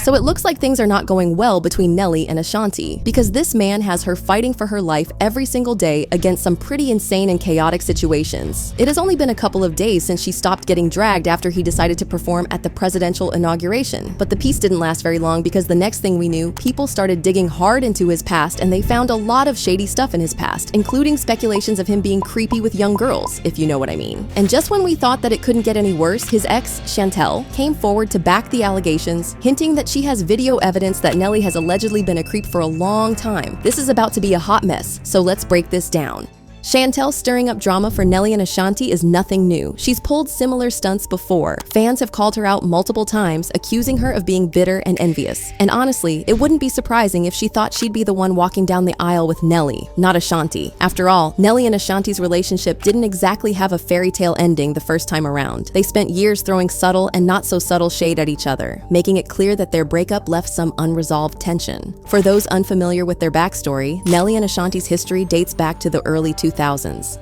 So it looks like things are not going well between Nelly and Ashanti, because this man has her fighting for her life every single day against some pretty insane and chaotic situations. It has only been a couple of days since she stopped getting dragged after he decided to perform at the presidential inauguration. But the peace didn't last very long, because the next thing we knew, people started digging hard into his past, and they found a lot of shady stuff in his past, including speculations of him being creepy with young girls, if you know what I mean. And just when we thought that it couldn't get any worse, his ex, Shantel, came forward to back the allegations, hinting that she has video evidence that Nelly has allegedly been a creep for a long time. This is about to be a hot mess, so let's break this down. Shantel stirring up drama for Nelly and Ashanti is nothing new. She's pulled similar stunts before. Fans have called her out multiple times, accusing her of being bitter and envious. And honestly, it wouldn't be surprising if she thought she'd be the one walking down the aisle with Nelly, not Ashanti. After all, Nelly and Ashanti's relationship didn't exactly have a fairy tale ending the first time around. They spent years throwing subtle and not so subtle shade at each other, making it clear that their breakup left some unresolved tension. For those unfamiliar with their backstory, Nelly and Ashanti's history dates back to the early 2000s.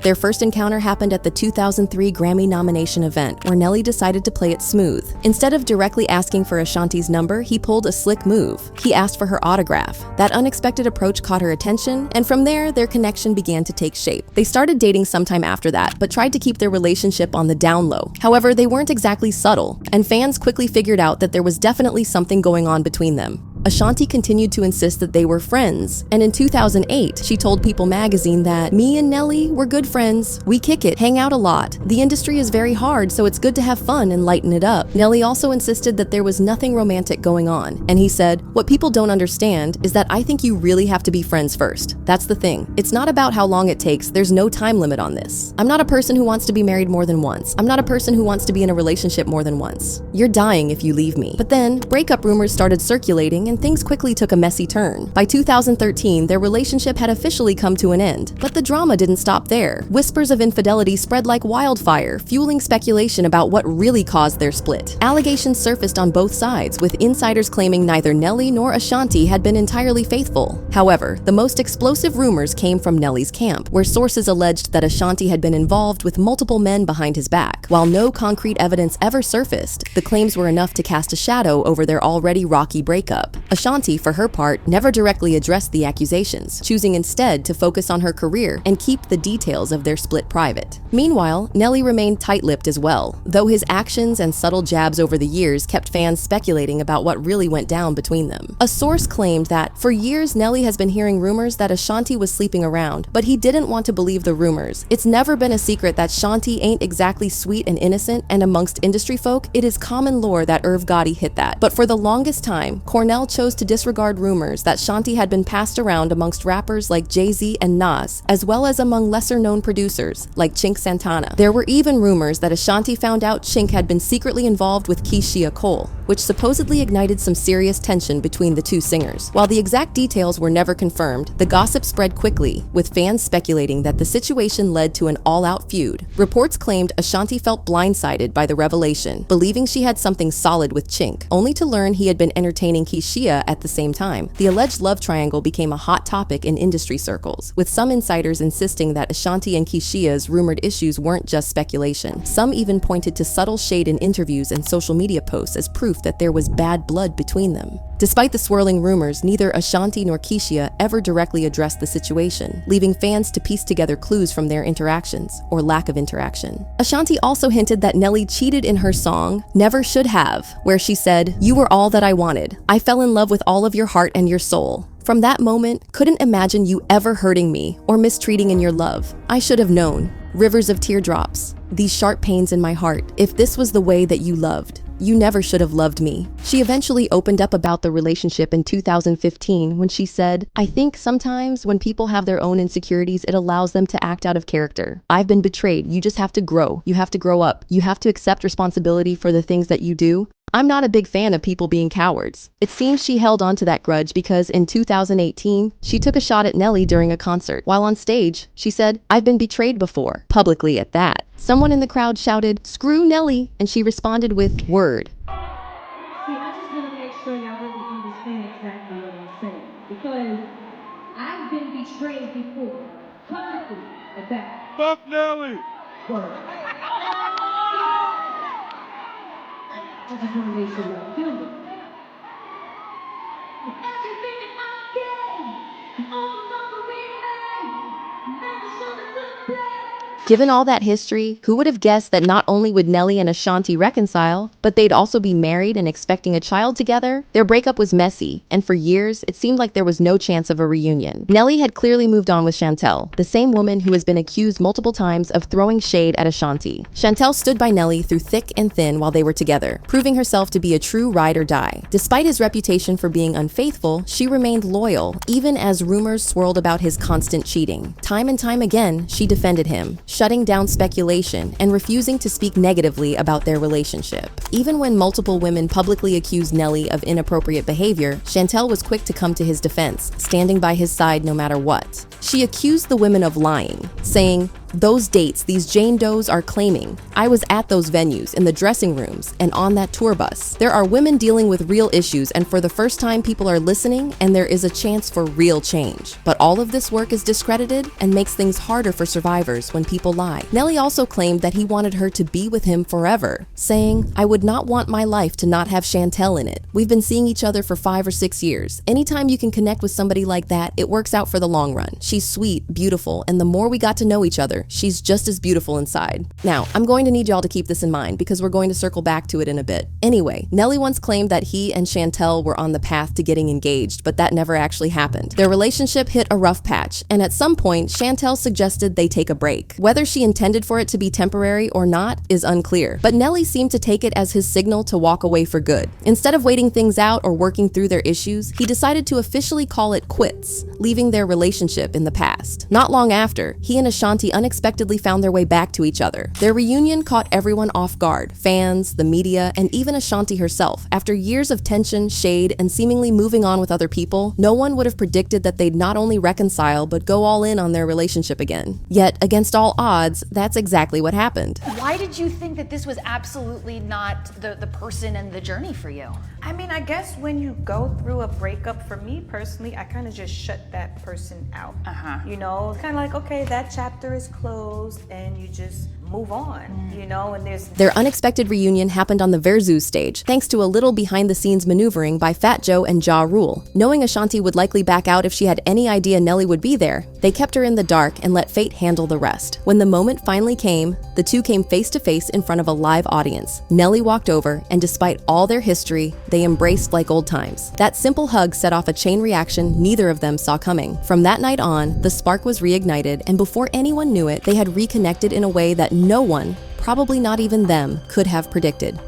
Their first encounter happened at the 2003 Grammy nomination event, where Nelly decided to play it smooth. Instead of directly asking for Ashanti's number, he pulled a slick move. He asked for her autograph. That unexpected approach caught her attention, and from there, their connection began to take shape. They started dating sometime after that, but tried to keep their relationship on the down low. However, they weren't exactly subtle, and fans quickly figured out that there was definitely something going on between them. Ashanti continued to insist that they were friends, and in 2008, she told People magazine that, "Me and Nelly, we're good friends. We kick it, hang out a lot. The industry is very hard, so it's good to have fun and lighten it up." Nelly also insisted that there was nothing romantic going on, and he said, "What people don't understand is that I think you really have to be friends first. That's the thing. It's not about how long it takes. There's no time limit on this. I'm not a person who wants to be married more than once. I'm not a person who wants to be in a relationship more than once. You're dying if you leave me." But then, breakup rumors started circulating, and things quickly took a messy turn. By 2013, their relationship had officially come to an end, but the drama didn't stop there. Whispers of infidelity spread like wildfire, fueling speculation about what really caused their split. Allegations surfaced on both sides, with insiders claiming neither Nelly nor Ashanti had been entirely faithful. However, the most explosive rumors came from Nelly's camp, where sources alleged that Ashanti had been involved with multiple men behind his back. While no concrete evidence ever surfaced, the claims were enough to cast a shadow over their already rocky breakup. Ashanti, for her part, never directly addressed the accusations, choosing instead to focus on her career and keep the details of their split private. Meanwhile, Nelly remained tight-lipped as well, though his actions and subtle jabs over the years kept fans speculating about what really went down between them. A source claimed that, for years Nelly has been hearing rumors that Ashanti was sleeping around, but he didn't want to believe the rumors. It's never been a secret that Shanti ain't exactly sweet and innocent, and amongst industry folk, it is common lore that Irv Gotti hit that. But for the longest time, Cornell chose to disregard rumors that Shanti had been passed around amongst rappers like Jay-Z and Nas, as well as among lesser-known producers like Chink Santana. There were even rumors that Ashanti found out Chink had been secretly involved with Keishia Cole, which supposedly ignited some serious tension between the two singers. While the exact details were never confirmed, the gossip spread quickly, with fans speculating that the situation led to an all-out feud. Reports claimed Ashanti felt blindsided by the revelation, believing she had something solid with Chink, only to learn he had been entertaining Keishia at the same time. The alleged love triangle became a hot topic in industry circles, with some insiders insisting that Ashanti and Keishia's rumored issues weren't just speculation. Some even pointed to subtle shade in interviews and social media posts as proof that there was bad blood between them. Despite the swirling rumors, neither Ashanti nor Keishia ever directly addressed the situation, leaving fans to piece together clues from their interactions, or lack of interaction. Ashanti also hinted that Nelly cheated in her song, Never Should Have, where she said, "You were all that I wanted. I fell in love with all of your heart and your soul. From that moment, couldn't imagine you ever hurting me or mistreating in your love. I should have known. Rivers of teardrops. These sharp pains in my heart. If this was the way that you loved, you never should have loved me." She eventually opened up about the relationship in 2015 when she said, "I think sometimes when people have their own insecurities, it allows them to act out of character. I've been betrayed. You just have to grow. You have to grow up. You have to accept responsibility for the things that you do. I'm not a big fan of people being cowards." It seems she held on to that grudge because in 2018, she took a shot at Nelly during a concert. While on stage, she said, "I've been betrayed before," publicly at that. Someone in the crowd shouted, "Screw Nelly," and she responded with, "Word." See, I just want to make sure y'all really understand exactly what I'm saying, because I've been betrayed before, publicly at that. Fuck Nelly! Word. I just want to make sure y'all feel me. Everything I get, all the remain, never show the good. Given all that history, who would have guessed that not only would Nelly and Ashanti reconcile, but they'd also be married and expecting a child together? Their breakup was messy, and for years, it seemed like there was no chance of a reunion. Nelly had clearly moved on with Shantel, the same woman who has been accused multiple times of throwing shade at Ashanti. Shantel stood by Nelly through thick and thin while they were together, proving herself to be a true ride or die. Despite his reputation for being unfaithful, she remained loyal, even as rumors swirled about his constant cheating. Time and time again, she defended him, shutting down speculation and refusing to speak negatively about their relationship. Even when multiple women publicly accused Nelly of inappropriate behavior, Shantel was quick to come to his defense, standing by his side no matter what. She accused the women of lying, saying, "Those dates these Jane Does are claiming, I was at those venues, in the dressing rooms, and on that tour bus. There are women dealing with real issues, and for the first time people are listening, and there is a chance for real change. But all of this work is discredited and makes things harder for survivors when people lie." Nelly also claimed that he wanted her to be with him forever, saying, "I would not want my life to not have Shantel in it. We've been seeing each other for 5 or 6 years. Anytime you can connect with somebody like that, it works out for the long run. She's sweet, beautiful, and the more we got to know each other, she's just as beautiful inside." Now, I'm going to need y'all to keep this in mind because we're going to circle back to it in a bit. Anyway, Nelly once claimed that he and Shantel were on the path to getting engaged, but that never actually happened. Their relationship hit a rough patch, and at some point, Shantel suggested they take a break. Whether she intended for it to be temporary or not is unclear, but Nelly seemed to take it as his signal to walk away for good. Instead of waiting things out or working through their issues, he decided to officially call it quits, leaving their relationship in the past. Not long after, he and Ashanti unexpectedly found their way back to each other. Their reunion caught everyone off guard, fans, the media, and even Ashanti herself. After years of tension, shade, and seemingly moving on with other people, no one would have predicted that they'd not only reconcile, but go all in on their relationship again. Yet, against all odds, that's exactly what happened. Why did you think that this was absolutely not the person and the journey for you? I mean, I guess when you go through a breakup, for me personally, I kind of just shut that person out. You know, kind of like, okay, that chapter is closed and you just move on, you know, and Their unexpected reunion happened on the Versus stage, thanks to a little behind-the-scenes maneuvering by Fat Joe and Ja Rule. Knowing Ashanti would likely back out if she had any idea Nelly would be there, they kept her in the dark and let fate handle the rest. When the moment finally came, the two came face to face in front of a live audience. Nelly walked over, and despite all their history, they embraced like old times. That simple hug set off a chain reaction neither of them saw coming. From that night on, the spark was reignited, and before anyone knew it, they had reconnected in a way that no one, probably not even them, could have predicted.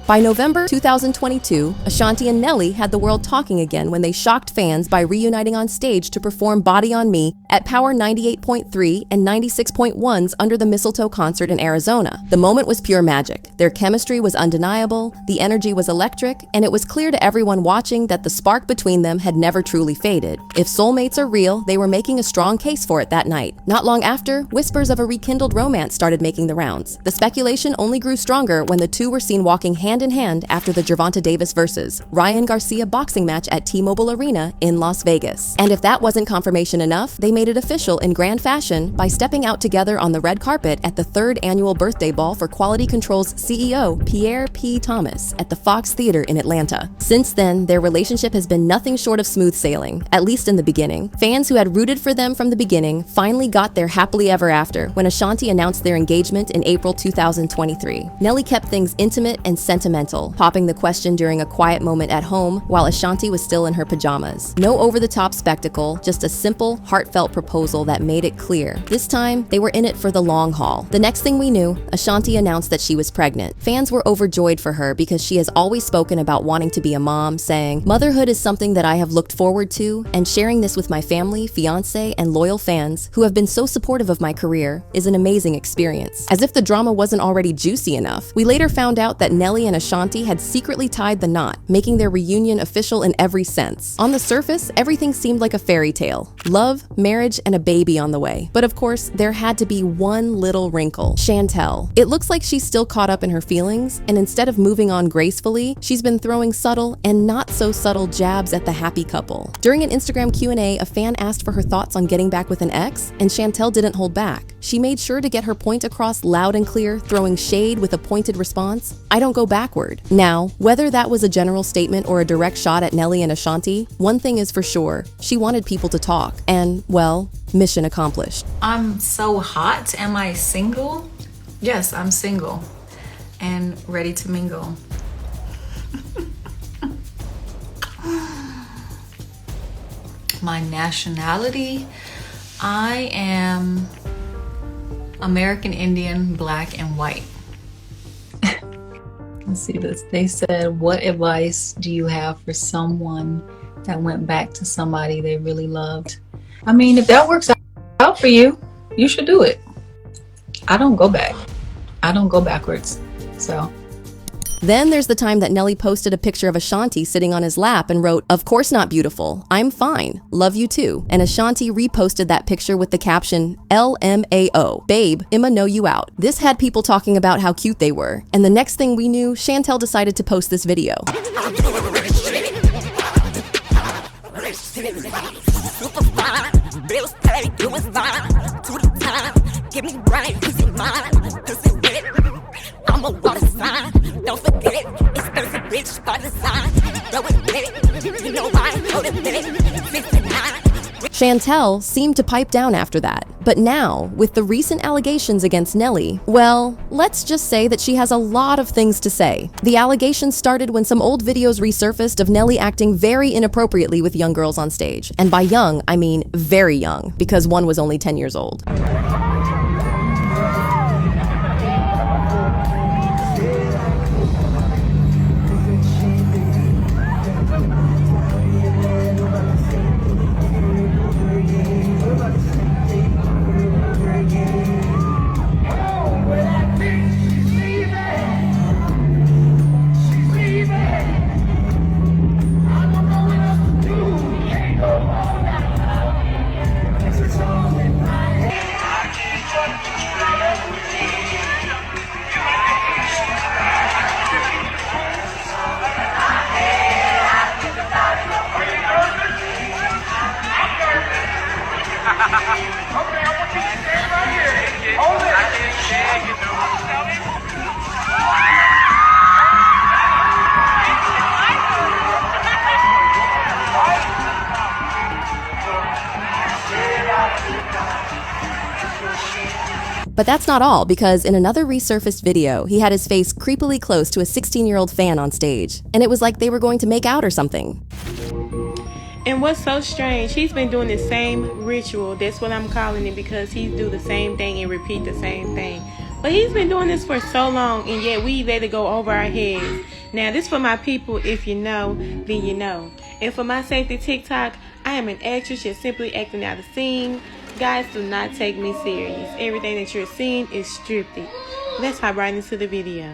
By November 2022, Ashanti and Nelly had the world talking again when they shocked fans by reuniting on stage to perform Body on Me at Power 98.3 and 96.1's Under the Mistletoe concert in Arizona. The moment was pure magic. Their chemistry was undeniable, the energy was electric, and it was clear to everyone watching that the spark between them had never truly faded. If soulmates are real, they were making a strong case for it that night. Not long after, whispers of a rekindled romance started making the rounds. The speculation only grew stronger when the two were seen walking hand in hand after the Gervonta Davis vs. Ryan Garcia boxing match at T-Mobile Arena in Las Vegas. And if that wasn't confirmation enough, they made it official in grand fashion by stepping out together on the red carpet at the 3rd annual birthday ball for Quality Control's CEO, Pierre P. Thomas, at the Fox Theater in Atlanta. Since then, their relationship has been nothing short of smooth sailing, at least in the beginning. Fans who had rooted for them from the beginning finally got their happily ever after when Ashanti announced their engagement in April 2023. Nelly kept things intimate and sentimental, popping the question during a quiet moment at home while Ashanti was still in her pajamas. No over-the-top spectacle, just a simple, heartfelt proposal that made it clear. This time, they were in it for the long haul. The next thing we knew, Ashanti announced that she was pregnant. Fans were overjoyed for her because she has always spoken about wanting to be a mom, saying, "Motherhood is something that I have looked forward to, and sharing this with my family, fiance, and loyal fans who have been so supportive of my career is an amazing experience." As if the drama wasn't already juicy enough, we later found out that Nelly and and Ashanti had secretly tied the knot, making their reunion official in every sense. On the surface, everything seemed like a fairy tale. Love, marriage, and a baby on the way. But of course, there had to be one little wrinkle. Shantel. It looks like she's still caught up in her feelings, and instead of moving on gracefully, she's been throwing subtle and not so subtle jabs at the happy couple. During an Instagram Q&A, a fan asked for her thoughts on getting back with an ex, and Shantel didn't hold back. She made sure to get her point across loud and clear, throwing shade with a pointed response, "I don't go backward." Now, whether that was a general statement or a direct shot at Nelly and Ashanti, one thing is for sure, she wanted people to talk. And, well, mission accomplished. I'm so hot. Am I single? Yes, I'm single and ready to mingle. My nationality, I am American Indian, black, and white. Let's see this. They said, what advice do you have for someone that went back to somebody they really loved? I mean, if that works out for you, you should do it. I don't go back. I don't go backwards. So. Then there's the time that Nelly posted a picture of Ashanti sitting on his lap and wrote, "Of course not beautiful. I'm fine. Love you too." And Ashanti reposted that picture with the caption, "LMAO. Babe, I'ma know you out." This had people talking about how cute they were. And the next thing we knew, Shantel decided to post this video. Don't forget it, expensive bitch by design. Go and get it, you know why, go to get it, 69. Shantel seemed to pipe down after that. But now, with the recent allegations against Nelly, well, let's just say that she has a lot of things to say. The allegations started when some old videos resurfaced of Nelly acting very inappropriately with young girls on stage. And by young, I mean very young, because one was only 10 years old. But that's not all, because in another resurfaced video, he had his face creepily close to a 16-year-old fan on stage. And it was like they were going to make out or something. And what's so strange, he's been doing the same ritual. That's what I'm calling it, because he do the same thing and repeat the same thing. But he's been doing this for so long, and yet we let it go over our heads. Now, this for my people. If you know, then you know. And for my safety TikTok, I am an actress just simply acting out a scene. Guys, do not take me serious. Everything that you're seeing is scripted. Let's hop right into the video.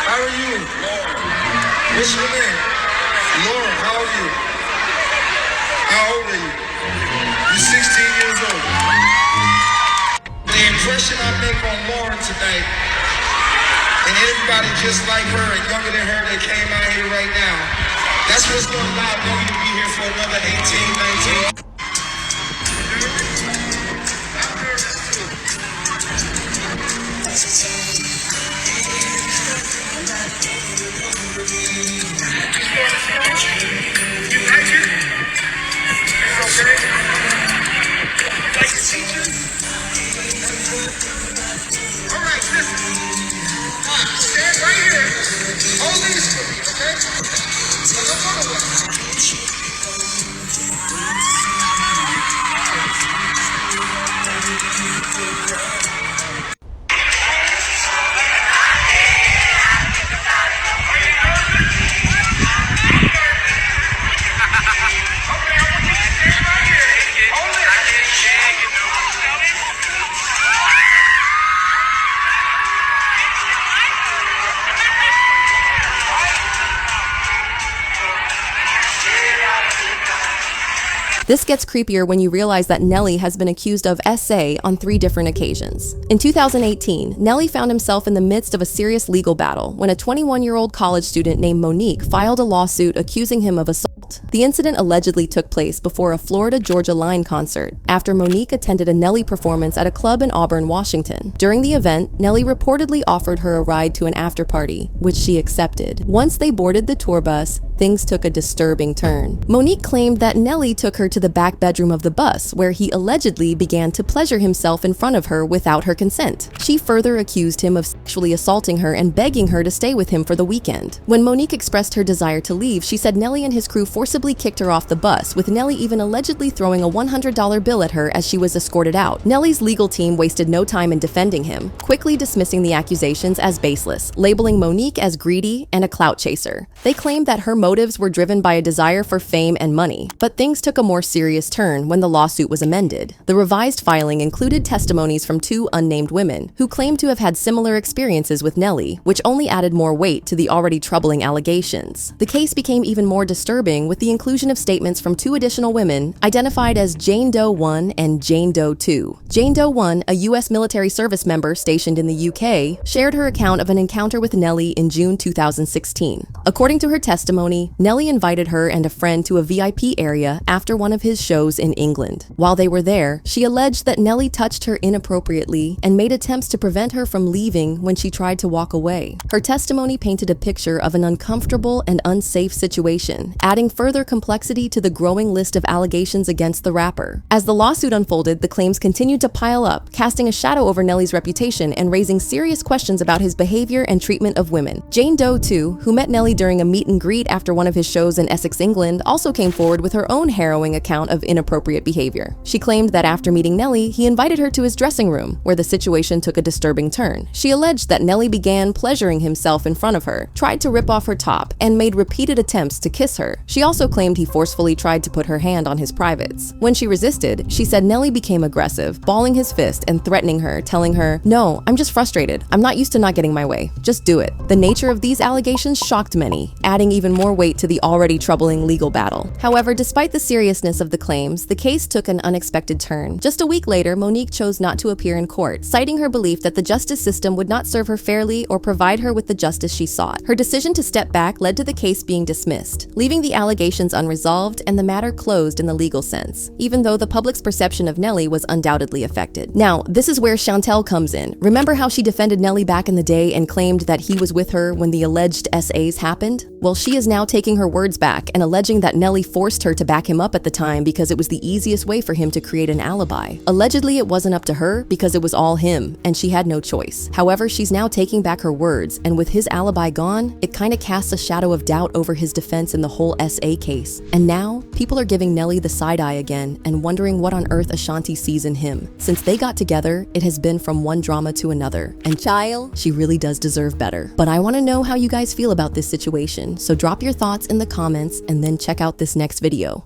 How are you? What's your name? Lauren, how are you? How old are you? You're 16 years old. The impression I make on Lauren tonight, and everybody just like her and younger than her that came out here right now, that's what's going to allow me to be here for another 18, 19. This gets creepier when you realize that Nelly has been accused of SA on 3 different occasions. In 2018, Nelly found himself in the midst of a serious legal battle when a 21-year-old college student named Monique filed a lawsuit accusing him of assault. The incident allegedly took place before a Florida Georgia Line concert after Monique attended a Nelly performance at a club in Auburn, Washington. During the event, Nelly reportedly offered her a ride to an after-party, which she accepted. Once they boarded the tour bus, things took a disturbing turn. Monique claimed that Nelly took her to the back bedroom of the bus, where he allegedly began to pleasure himself in front of her without her consent. She further accused him of sexually assaulting her and begging her to stay with him for the weekend. When Monique expressed her desire to leave, she said Nelly and his crew forcibly kicked her off the bus, with Nelly even allegedly throwing a $100 bill at her as she was escorted out. Nelly's legal team wasted no time in defending him, quickly dismissing the accusations as baseless, labeling Monique as greedy and a clout chaser. They claimed that her motives were driven by a desire for fame and money, but things took a more serious turn when the lawsuit was amended. The revised filing included testimonies from 2 unnamed women who claimed to have had similar experiences with Nelly, which only added more weight to the already troubling allegations. The case became even more disturbing with the inclusion of statements from 2 additional women identified as Jane Doe 1 and Jane Doe 2. Jane Doe 1, a U.S. military service member stationed in the UK, shared her account of an encounter with Nelly in June 2016. According to her testimony, Nelly invited her and a friend to a VIP area after one of his shows in England. While they were there, she alleged that Nelly touched her inappropriately and made attempts to prevent her from leaving when she tried to walk away. Her testimony painted a picture of an uncomfortable and unsafe situation, adding further complexity to the growing list of allegations against the rapper. As the lawsuit unfolded, the claims continued to pile up, casting a shadow over Nelly's reputation and raising serious questions about his behavior and treatment of women. Jane Doe 2, who met Nelly during a meet and greet after one of his shows in Essex, England, also came forward with her own harrowing account of inappropriate behavior. She claimed that after meeting Nelly, he invited her to his dressing room, where the situation took a disturbing turn. She alleged that Nelly began pleasuring himself in front of her, tried to rip off her top, and made repeated attempts to kiss her. She also claimed he forcefully tried to put her hand on his privates. When she resisted, she said Nelly became aggressive, balling his fist and threatening her, telling her, "No, I'm just frustrated. I'm not used to not getting my way. Just do it." The nature of these allegations shocked many, adding even more weight to the already troubling legal battle. However, despite the seriousness of the claims, the case took an unexpected turn. Just a week later, Monique chose not to appear in court, citing her belief that the justice system would not serve her fairly or provide her with the justice she sought. Her decision to step back led to the case being dismissed, leaving the allegations unresolved and the matter closed in the legal sense, even though the public's perception of Nelly was undoubtedly affected. Now, this is where Shantel comes in. Remember how she defended Nelly back in the day and claimed that he was with her when the alleged SAs happened? Well, she is now taking her words back and alleging that Nelly forced her to back him up at the time because it was the easiest way for him to create an alibi. Allegedly, it wasn't up to her because it was all him, and she had no choice. However, she's now taking back her words, and with his alibi gone, it kinda casts a shadow of doubt over his defense in the whole SA case. And now, people are giving Nelly the side eye again and wondering what on earth Ashanti sees in him. Since they got together, it has been from one drama to another, and child, she really does deserve better. But I wanna know how you guys feel about this situation, so drop your thoughts in the comments and then check out this next video.